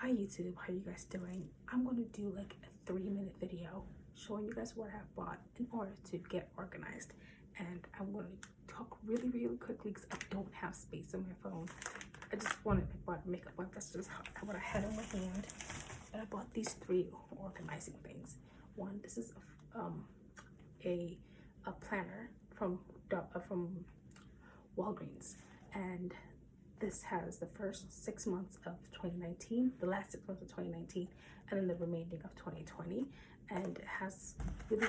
Hi YouTube, how you guys doing? I'm going to do like a 3-minute video showing you guys what I bought in order to get organized. And I'm going to talk really quickly because I don't have space on my phone. I just wanted to buy makeup wipe. That's just what I had in my hand. And I bought these 3 organizing things. One, this is a planner from Walgreens, and this has the first 6 months of 2019, the last 6 months of 2019, and then the remaining of 2020. And it has really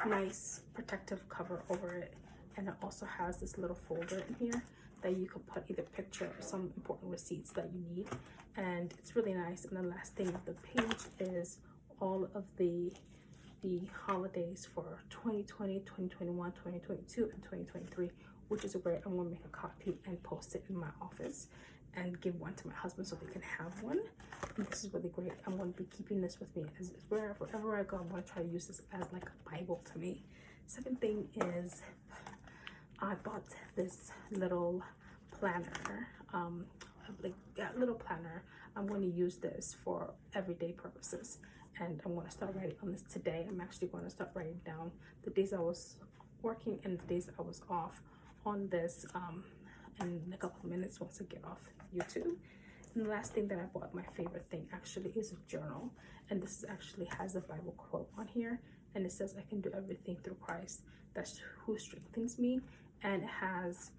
nice protective cover over it. And it also has this little folder in here that you can put either picture or some important receipts that you need. And it's really nice. And the last thing of the page is all of the holidays for 2020, 2021, 2022, and 2023, which is great. I'm gonna make a copy and post it in my office and give one to my husband so they can have one. And this is really great. I'm gonna be keeping this with me as wherever I go. I'm gonna try to use this as like a Bible to me. Second thing is I bought this little planner, little planner. I'm going to use this for everyday purposes, and I'm going to start writing on this today. I'm actually going to start writing down the days I was working and the days I was off on this in a couple of minutes once I get off YouTube. And the last thing that I bought, my favorite thing actually, is a journal. And this actually has a Bible quote on here, and it says, "I can do everything through Christ that's who strengthens me." And it has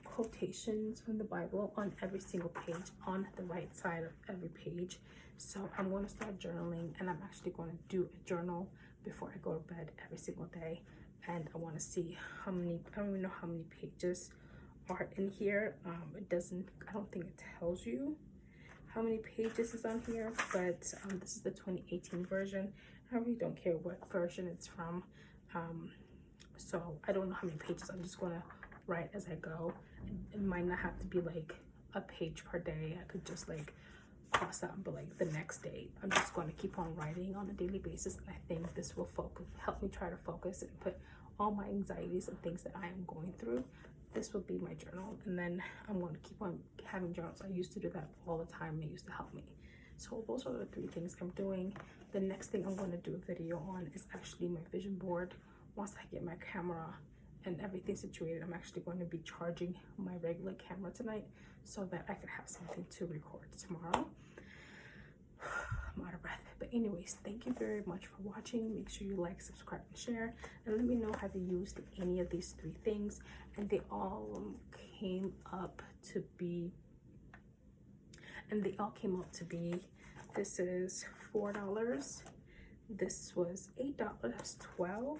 quotations from the Bible on every single page, on the right side of every page. So I'm going to start journaling, and I'm actually going to do a journal before I go to bed every single day. And I want to see how many, I don't even know how many pages are in here. It doesn't, I don't think it tells you how many pages is on here, but this is the 2018 version. I really don't care what version it's from. So I don't know how many pages. I'm just gonna write as I go. It might not have to be like a page per day. I could just like cross out, but like the next day I'm just going to keep on writing on a daily basis. And I think this will help me try to focus and put all my anxieties and things that I am going through. This will be my journal, and then I'm going to keep on having journals. I used to do that all the time. It used to help me. So those are the 3 things I'm doing. The next thing I'm going to do a video on is actually my vision board. Once I get my camera and everything situated, I'm actually going to be charging my regular camera tonight so that I can have something to record tomorrow. I'm out of breath. But anyways, thank you very much for watching. Make sure you like, subscribe, and share. And let me know, have you used any of these 3 things? And they all came up to be, this is $4. This was $8, that's $12.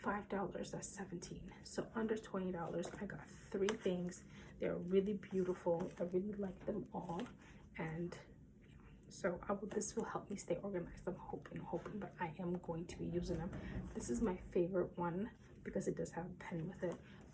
$5, that's $17. So under $20. I got 3 things. They're really beautiful. I really like them all, and so this will help me stay organized. I'm hoping, but I am going to be using them. This is my favorite one because it does have a pen with it. But